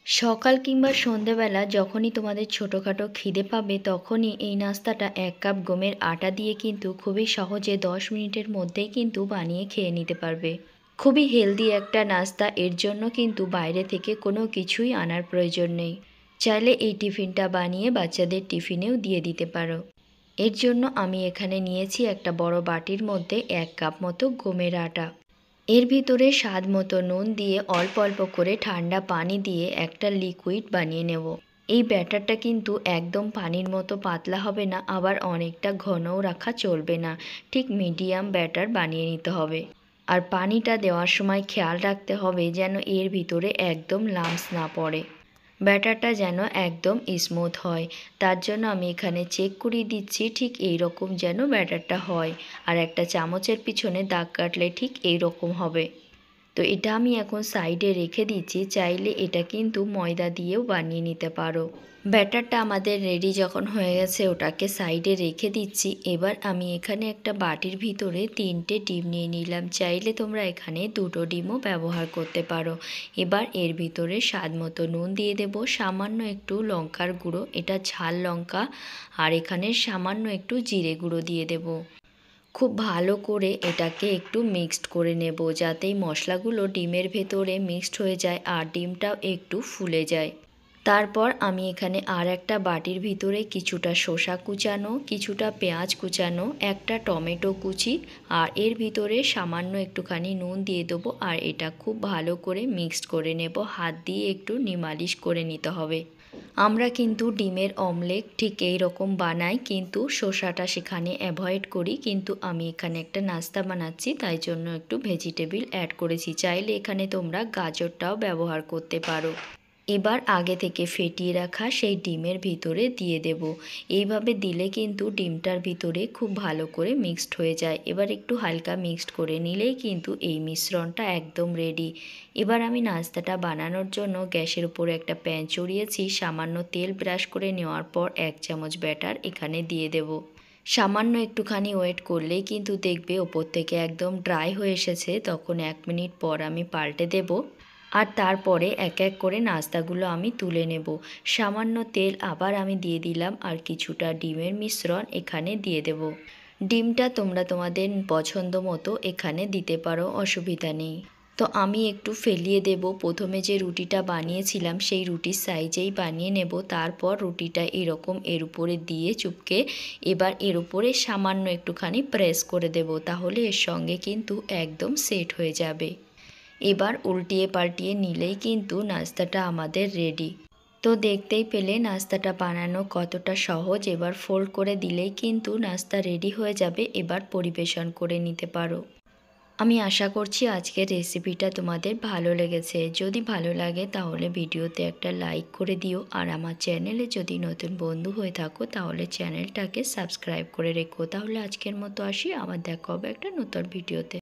সকাল কিংবা সন্ধেবেলা যখনই তোমাদের ছোটোখাটো খিদে পাবে তখনই এই নাস্তাটা 1 কাপ গমের আটা দিয়ে কিন্তু খুবই সহজে 10 মিনিটের মধ্যেই কিন্তু বানিয়ে খেয়ে নিতে পারবে। খুবই হেলদি একটা নাস্তা, এর জন্য কিন্তু বাইরে থেকে কোনো কিছুই আনার প্রয়োজন নেই। চাইলে এই টিফিনটা বানিয়ে বাচ্চাদের টিফিনেও দিয়ে দিতে পারো। এর জন্য আমি এখানে নিয়েছি একটা বড় বাটির মধ্যে 1 কাপ মতো গমের আটা। এর ভিতরে স্বাদ মতো নুন দিয়ে অল্প অল্প করে ঠান্ডা পানি দিয়ে একটা লিকুইড বানিয়ে নেব। এই ব্যাটারটা কিন্তু একদম পানির মতো পাতলা হবে না, আবার অনেকটা ঘনও রাখা চলবে না, ঠিক মিডিয়াম ব্যাটার বানিয়ে নিতে হবে। আর পানিটা দেওয়ার সময় খেয়াল রাখতে হবে যেন এর ভিতরে একদম লাম্পস না পড়ে, ব্যাটারটা যেন একদম স্মুথ হয়। তার জন্য আমি এখানে চেক করিয়ে দিচ্ছি ঠিক এই রকম যেন ব্যাটারটা হয়, আর একটা চামচের পিছনে দাগ কাটলে ঠিক এই রকম হবে। তো এটা আমি এখন সাইডে রেখে দিচ্ছি, চাইলে এটা কিন্তু ময়দা দিয়েও বানিয়ে নিতে পারো। ব্যাটারটা আমাদের রেডি যখন হয়ে গেছে ওটাকে সাইডে রেখে দিচ্ছি। এবার আমি এখানে একটা বাটির ভিতরে 3টে ডিম নিয়ে নিলাম, চাইলে তোমরা এখানে 2টো ডিমও ব্যবহার করতে পারো। এবার এর ভিতরে স্বাদ মতো নুন দিয়ে দেব, সামান্য একটু লঙ্কার গুঁড়ো, এটা ঝাল লঙ্কা, আর এখানে সামান্য একটু জিরে গুঁড়ো দিয়ে দেব। খুব ভালো করে এটাকে একটু মিক্সড করে নেব যাতে এই মশলাগুলো ডিমের ভেতরে মিক্সড হয়ে যায় আর ডিমটাও একটু ফুলে যায়। তারপর আমি এখানে আর একটা বাটির ভিতরে কিছুটা শসা কুচানো, কিছুটা পেঁয়াজ কুচানো, একটা টমেটো কুচি, আর এর ভিতরে সামান্য একটুখানি নুন দিয়ে দেবো, আর এটা খুব ভালো করে মিক্সড করে নেব। হাত দিয়ে একটু নিমালিশ করে নিতে হবে। আমরা কিন্তু ডিমের অমলেট ঠিক এই রকম বানাই, কিন্তু শসাটা সেখানে অ্যাভয়েড করি, কিন্তু আমি এখানে একটা নাস্তা বানাচ্ছি তাই জন্য একটু ভেজিটেবল অ্যাড করেছি। চাইলে এখানে তোমরা গাজরটাও ব্যবহার করতে পারো। এবার আগে থেকে ফেটিয়ে রাখা সেই ডিমের ভিতরে দিয়ে দেব। এইভাবে দিলে কিন্তু ডিমটার ভিতরে খুব ভালো করে মিক্সড হয়ে যায়। এবার একটু হালকা মিক্সড করে নিলেই কিন্তু এই মিশ্রণটা একদম রেডি। এবার আমি নাস্তাটা বানানোর জন্য গ্যাসের উপরে একটা প্যান চড়িয়েছি, সামান্য তেল ব্রাশ করে নেওয়ার পর 1 চামচ ব্যাটার এখানে দিয়ে দেব। সামান্য একটুখানি ওয়েট করলেই কিন্তু দেখবে ওপর থেকে একদম ড্রাই হয়ে এসেছে, তখন 1 মিনিট পর আমি পাল্টে দেব। আর তারপরে এক এক করে নাস্তাগুলো আমি তুলে নেব। সামান্য তেল আবার আমি দিয়ে দিলাম, আর কিছুটা ডিমের মিশ্রণ এখানে দিয়ে দেব। ডিমটা তোমরা তোমাদের পছন্দ মতো এখানে দিতে পারো, অসুবিধা নেই। তো আমি একটু ফেলিয়ে দেব। প্রথমে যে রুটিটা বানিয়েছিলাম সেই রুটির সাইজেই বানিয়ে নেব। তারপর রুটিটা এরকম এর উপরে দিয়ে চুপকে এবার এর উপরে সামান্য একটুখানি প্রেস করে দেব, তাহলে এর সঙ্গে কিন্তু একদম সেট হয়ে যাবে। এবার উল্টিয়ে পাল্টিয়ে নিলেই কিন্তু নাস্তাটা আমাদের রেডি। তো দেখতেই পেলে নাস্তাটা বানানো কতটা সহজ। এবার ফোল্ড করে দিলেই কিন্তু নাস্তা রেডি হয়ে যাবে। এবার পরিবেশন করে নিতে পারো। আমি আশা করছি আজকের রেসিপিটা তোমাদের ভালো লেগেছে। যদি ভালো লাগে তাহলে ভিডিওতে একটা লাইক করে দিও, আর আমার চ্যানেলে যদি নতুন বন্ধু হয়ে থাকো তাহলে চ্যানেলটাকে সাবস্ক্রাইব করে রেখো। তাহলে আজকের মতো আসি, আবার দেখা হবে একটা নতুন ভিডিওতে।